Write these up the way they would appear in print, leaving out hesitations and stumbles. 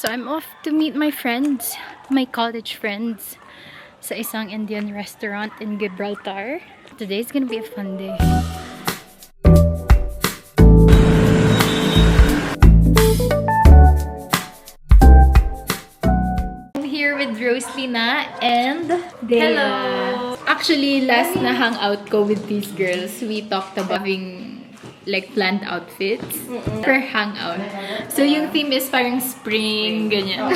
So I'm off to meet my friends, my college friends, sa isang Indian restaurant in Gibraltar. Today's gonna be a fun day. I'm here with Roslina and Dea. Hello! Actually, last na hangout ko with these girls, we talked about having like planned outfits for hangout. So yung theme is parang spring, ganyan.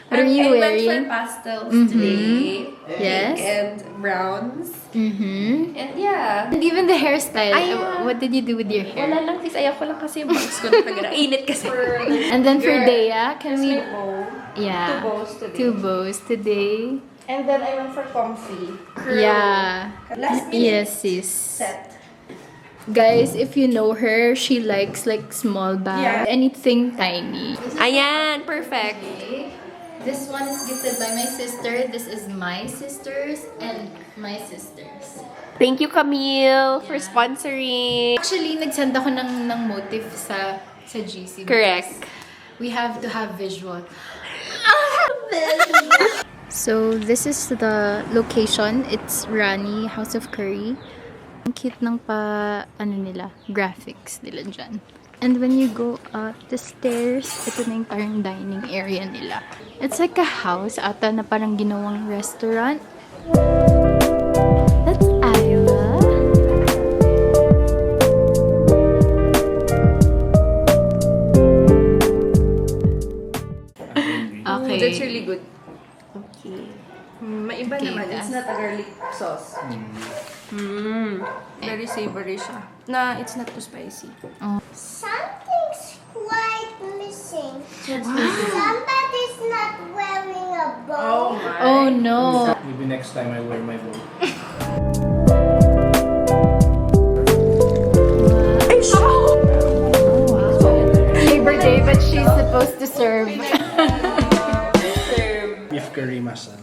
What are you wearing? I went for pastels today. Yes. Pink and browns. And yeah. And even the hairstyle. Ay, what did you do with your hair? Wala lang, sis. Ayaw ko lang kasi yung bangs ko nakagana. Init kasi. And then for Dea, can we... Two Yeah. bows today. Two bows today. And then I went for comfy. Curl. Yeah. Last minute. Yes, sis. Set. Guys, if you know her, she likes like small bags. Yeah. Anything tiny. Ayan, perfect. This one is gifted by my sister. This is my sister's and my sister's. Thank you, Camille, for sponsoring. Actually, nagsend ako ng motif sa GC. Correct. We have to have visual. So, this is the location. It's Rani, House of Curry. Ang cute ng graphics nila dyan. And when you go up the stairs, ito na yung parang dining area nila. It's like a house ata na parang ginawang restaurant. That's Ayla. Okay. That's really good. Okay. Maiba Okay, naman. It's not a garlic sauce. Very savory siya. It's not too spicy. Something's quite missing. Somebody's not wearing a bow. Oh no. Maybe next time I wear my bow. Labor Day, but she's supposed to serve. Beef curry masala.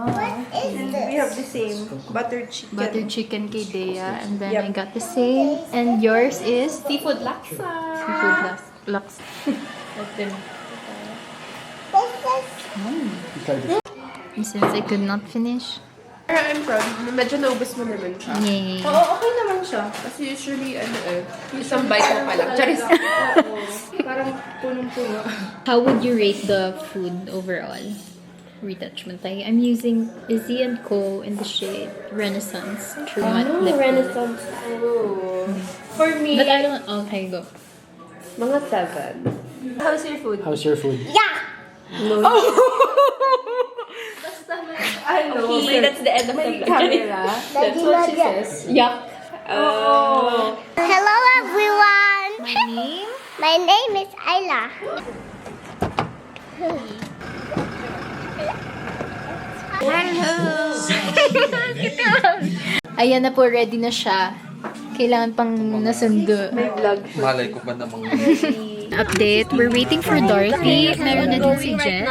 What is this? We have the same buttered chicken. Butter chicken kay Dea, and then I got the same. And yours is Seafood laksa. seafood lux. This is Since I could not finish. I'm proud. Medyo naubos mo naman siya. Yay. Oo, okay naman siya. Kasi usually, isang bite mo pa lang. Charis. Parang punong-puno. How would you rate the food overall? Retouchment. I'm using Izzy & Co. in the shade Renaissance True Matte Lip. Renaissance. For me, But I don't... Okay, go. mga 7. How's your food? How's your food? No. I know. Okay, that's the end of the vlog. Camera. That's what she says. Yuck. Oh. Hello everyone. My name? My name is Ayla. Ayan na po, ready na siya. Kailangan pang nasundo. Malay ko ba namang Update. We're waiting for Dorothy. Meron na din si Jen.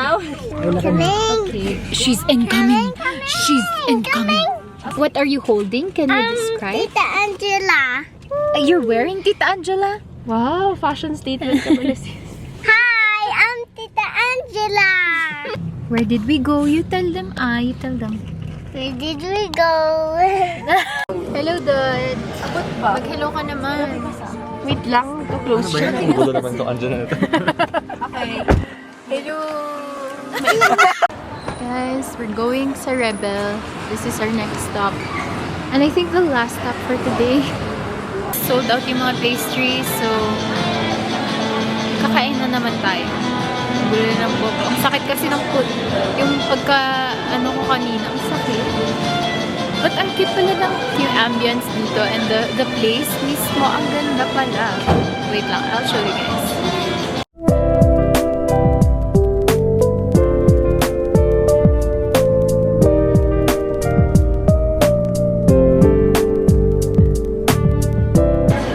Okay. She's incoming. She's incoming. What are you holding? Can you describe? Tita Angela. You're wearing Tita Angela? Wow, fashion statement ka pala sis. Hi, I'm Tita Angela. Where did we go? You tell them. You tell them. Where did we go? Hello, Dad. Abot ba? Mag-hello ka naman. Wait lang, to close siya. gulo naman to andyan na ito. Okay. Hello. Guys, we're going sa Rebel. This is our next stop. And I think the last stop for today. Sold out yung mga pastries, so kakain na naman tayo. Gulo ng buhok. Ang sakit kasi ng foot. Yung pagka, ko kanina, ang sakit. But ang cute pala ng yung ambience dito and the place mismo, ang ganda pala. Wait lang, I'll show you guys.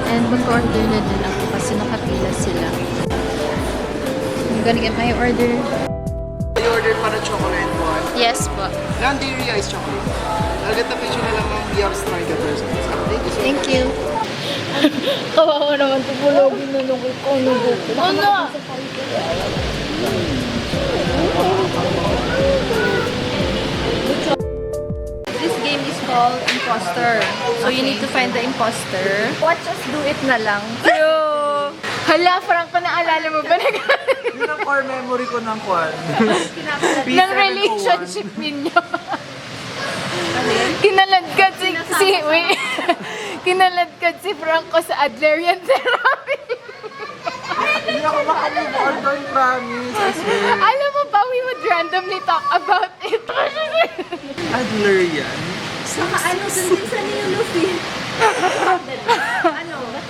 And mag-order na din ako kasi nakapila sila. I'm gonna get my order. I ordered para chocolate one. Yes po. Yan, dairy ice chocolate. I'll get the picture na lang ng BR Strike at first. Thank you. Kawawa naman, tupulogin na nung ikaw. Ano? This game is called Imposter. So you need to find the imposter. Watch us do it na lang. True! Hala, Franco, naalala mo ba Yun ang core memory ko ng kwan. ng relationship ninyo? Kinaladkad wait. Kinaladkad si Franco sa Adlerian therapy. Hindi ako makamove on doon, promise. I swear. Alam mo ba, we would randomly talk about it. Adler yan.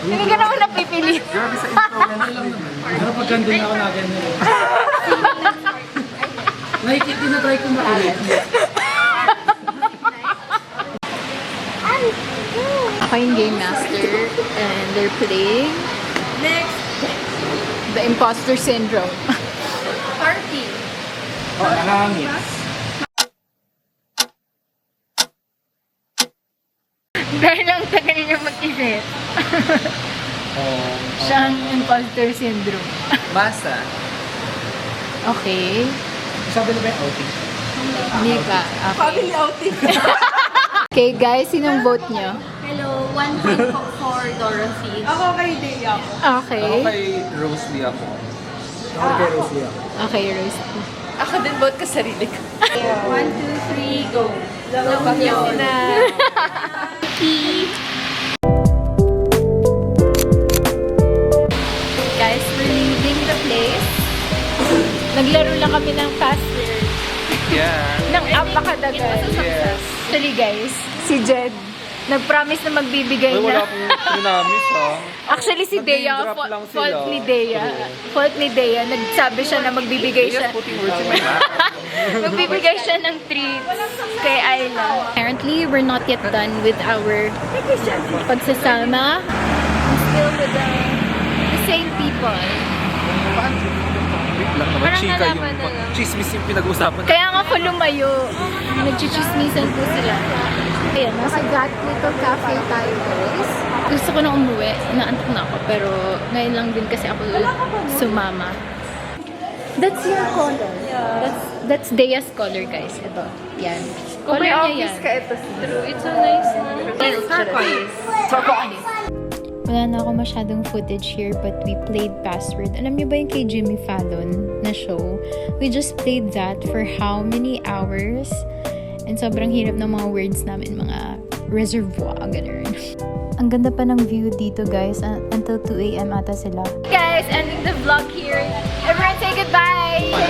Hindi ka naman napipili. Grabe sa influence din. Pero pag gandun ako na ganyan. Nakikita na try ko makulit. Ako yung game master and they're playing the imposter syndrome. Party. Oh, nakahangin. Dahil ang tagal niya mag-isip. Siya ang imposter syndrome. Masa. Okay. Sabi na ba yung outing? Hindi pa. Okay. Family outing. Okay guys, sinong vote niyo? Hello, 1 point po for Dorothy. Ako kay Deya po. Okay. Ako kay Rosalie ako. Ako kay Rosie ako. Okay, Rose. Ako din vote ka sarili ko. 1, 2, 3, go. Love yun. Guys, we're leaving the place. Naglaro lang kami ng password. Yeah. Nang apakadagal. Yes. Actually guys, si Jed, nag-promise na magbibigay Ay, wala na. akong pinamis ha. Actually si Dea, Nag-name drop lang sila. fault ni Dea. Fault ni Dea, nagsabi siya na magbibigay siya. Putting words in my mouth. Magbibigay siya ng treats kay Ayla. Apparently, we're not yet done with our pagsasama. I'm still with the same people. Wait lang naman, Parang chika nalaman yung na lang. chismis yung pinag-uusapan. Kaya nga ako lumayo. Nagchichismisan po sila. Ayan, nasa Got Little Cafe tayo guys. Gusto ko na umuwi. Naantok na ako. Pero ngayon lang din kasi ako sumama. That's your color. That's Dea's color guys. Ito. Yan. Color niya yan. ito. True, it's so nice. Turquoise. Wala na ako masyadong footage here but we played Password. Alam niyo ba yung kay Jimmy Fallon na show? We just played that for how many hours? And sobrang hirap ng mga words namin, mga reservoir, gano'n. Ang ganda pa ng view dito guys, until 2 AM ata sila. Guys, ending the vlog here. Everyone say goodbye!